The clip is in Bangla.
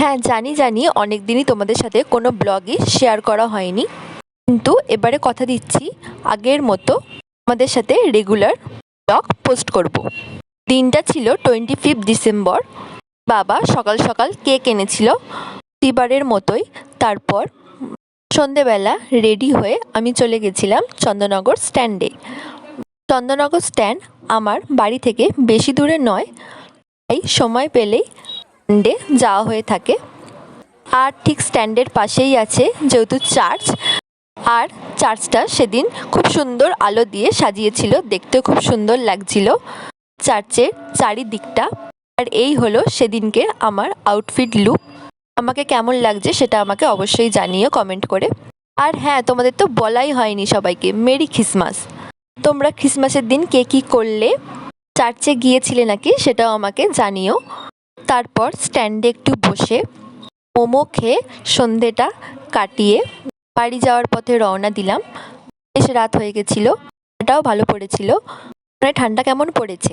হ্যাঁ, জানি অনেক দিনই তোমাদের সাথে কোনো ব্লগই শেয়ার করা হয়নি। কিন্তু এবারে কথা দিচ্ছি আগের মতো তোমাদের সাথে রেগুলার ব্লগ পোস্ট করব। দিনটা ছিল 25 ডিসেম্বর। বাবা সকাল সকাল কেক এনেছিল প্রতিবারের মতোই। তারপর সন্ধেবেলা রেডি হয়ে আমি চলে গেছিলাম চন্দননগর স্ট্যান্ডে। চন্দননগর স্ট্যান্ড আমার বাড়ি থেকে বেশি দূরে নয়, তাই সময় পেলেই স্ট্যান্ডে যাওয়া হয়ে থাকে। আর ঠিক স্ট্যান্ডের পাশেই আছে যেহেতু চার্চ, আর চার্চটা সেদিন খুব সুন্দর আলো দিয়ে সাজিয়েছিল, দেখতে খুব সুন্দর লাগছিল চার্চের চারিদিকটা। আর এই হলো সেদিনকে আমার আউটফিট লুক। আমাকে কেমন লাগছে সেটা আমাকে অবশ্যই জানিও কমেন্ট করে। আর হ্যাঁ, তোমাদের তো বলাই হয়নি সবাইকে মেরি খ্রিসমাস। তোমরা খ্রিসমাসের দিন কে কী করলে, চার্চে গিয়েছিলে নাকি সেটাও আমাকে জানিও। তারপর স্ট্যান্ডে একটু বসে মোমো খেয়ে সন্ধেটা কাটিয়ে বাড়ি যাওয়ার পথে রওনা দিলাম। বেশ রাত হয়ে গেছিল, এটাও ভালো পড়েছিল। মানে ঠান্ডা কেমন পড়েছে?